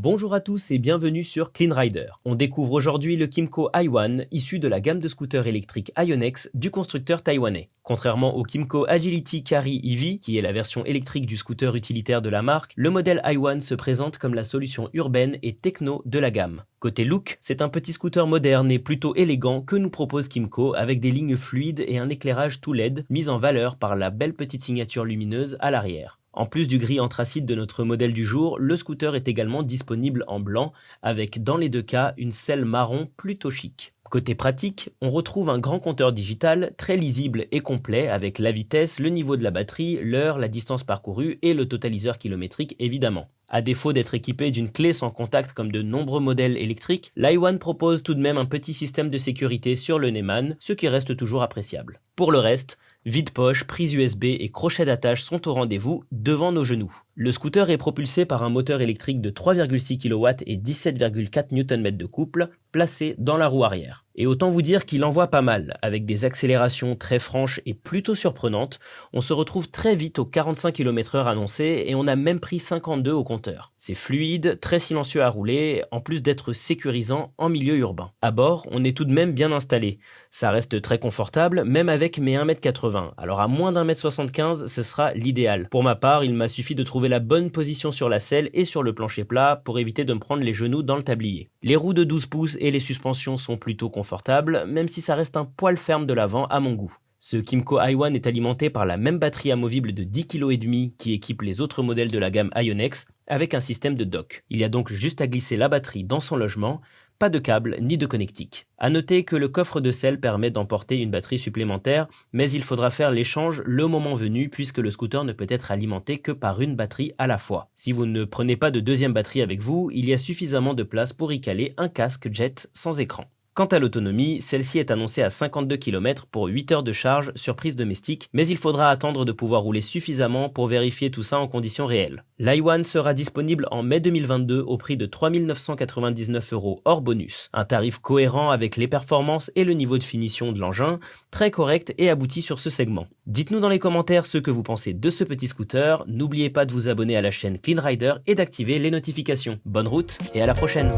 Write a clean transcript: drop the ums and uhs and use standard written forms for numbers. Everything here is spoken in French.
Bonjour à tous et bienvenue sur Clean Rider. On découvre aujourd'hui le Kymco i1 issu de la gamme de scooters électriques Ionex du constructeur taïwanais. Contrairement au Kymco Agility Carry EV, qui est la version électrique du scooter utilitaire de la marque, le modèle i1 se présente comme la solution urbaine et techno de la gamme. Côté look, c'est un petit scooter moderne et plutôt élégant que nous propose Kymco avec des lignes fluides et un éclairage tout LED mis en valeur par la belle petite signature lumineuse à l'arrière. En plus du gris anthracite de notre modèle du jour, le scooter est également disponible en blanc, avec dans les deux cas une selle marron plutôt chic. Côté pratique, on retrouve un grand compteur digital très lisible et complet avec la vitesse, le niveau de la batterie, l'heure, la distance parcourue et le totaliseur kilométrique évidemment. À défaut d'être équipé d'une clé sans contact comme de nombreux modèles électriques, l'i1 propose tout de même un petit système de sécurité sur le Neyman, ce qui reste toujours appréciable. Pour le reste, vide-poche, prise USB et crochet d'attache sont au rendez-vous devant nos genoux. Le scooter est propulsé par un moteur électrique de 3,6 kW et 17,4 Nm de couple, placé dans la roue arrière. Et autant vous dire qu'il envoie pas mal, avec des accélérations très franches et plutôt surprenantes, on se retrouve très vite aux 45 km/h annoncés et on a même pris 52 au compteur. C'est fluide, très silencieux à rouler, en plus d'être sécurisant en milieu urbain. À bord, on est tout de même bien installé. Ça reste très confortable, même avec mes 1m80. Alors à moins d'1m75, ce sera l'idéal. Pour ma part, il m'a suffi de trouver la bonne position sur la selle et sur le plancher plat pour éviter de me prendre les genoux dans le tablier. Les roues de 12 pouces et les suspensions sont plutôt confortables, même si ça reste un poil ferme de l'avant à mon goût. Ce Kymco i1 est alimenté par la même batterie amovible de 10,5 kg qui équipe les autres modèles de la gamme Ionex avec un système de dock. Il y a donc juste à glisser la batterie dans son logement, pas de câble ni de connectique. À noter que le coffre de selle permet d'emporter une batterie supplémentaire, mais il faudra faire l'échange le moment venu puisque le scooter ne peut être alimenté que par une batterie à la fois. Si vous ne prenez pas de deuxième batterie avec vous, il y a suffisamment de place pour y caler un casque jet sans écran. Quant à l'autonomie, celle-ci est annoncée à 52 km pour 8 heures de charge sur prise domestique, mais il faudra attendre de pouvoir rouler suffisamment pour vérifier tout ça en conditions réelles. l'i1 sera disponible en mai 2022 au prix de 3 999 € hors bonus, un tarif cohérent avec les performances et le niveau de finition de l'engin, très correct et abouti sur ce segment. Dites-nous dans les commentaires ce que vous pensez de ce petit scooter, n'oubliez pas de vous abonner à la chaîne Clean Rider et d'activer les notifications. Bonne route et à la prochaine!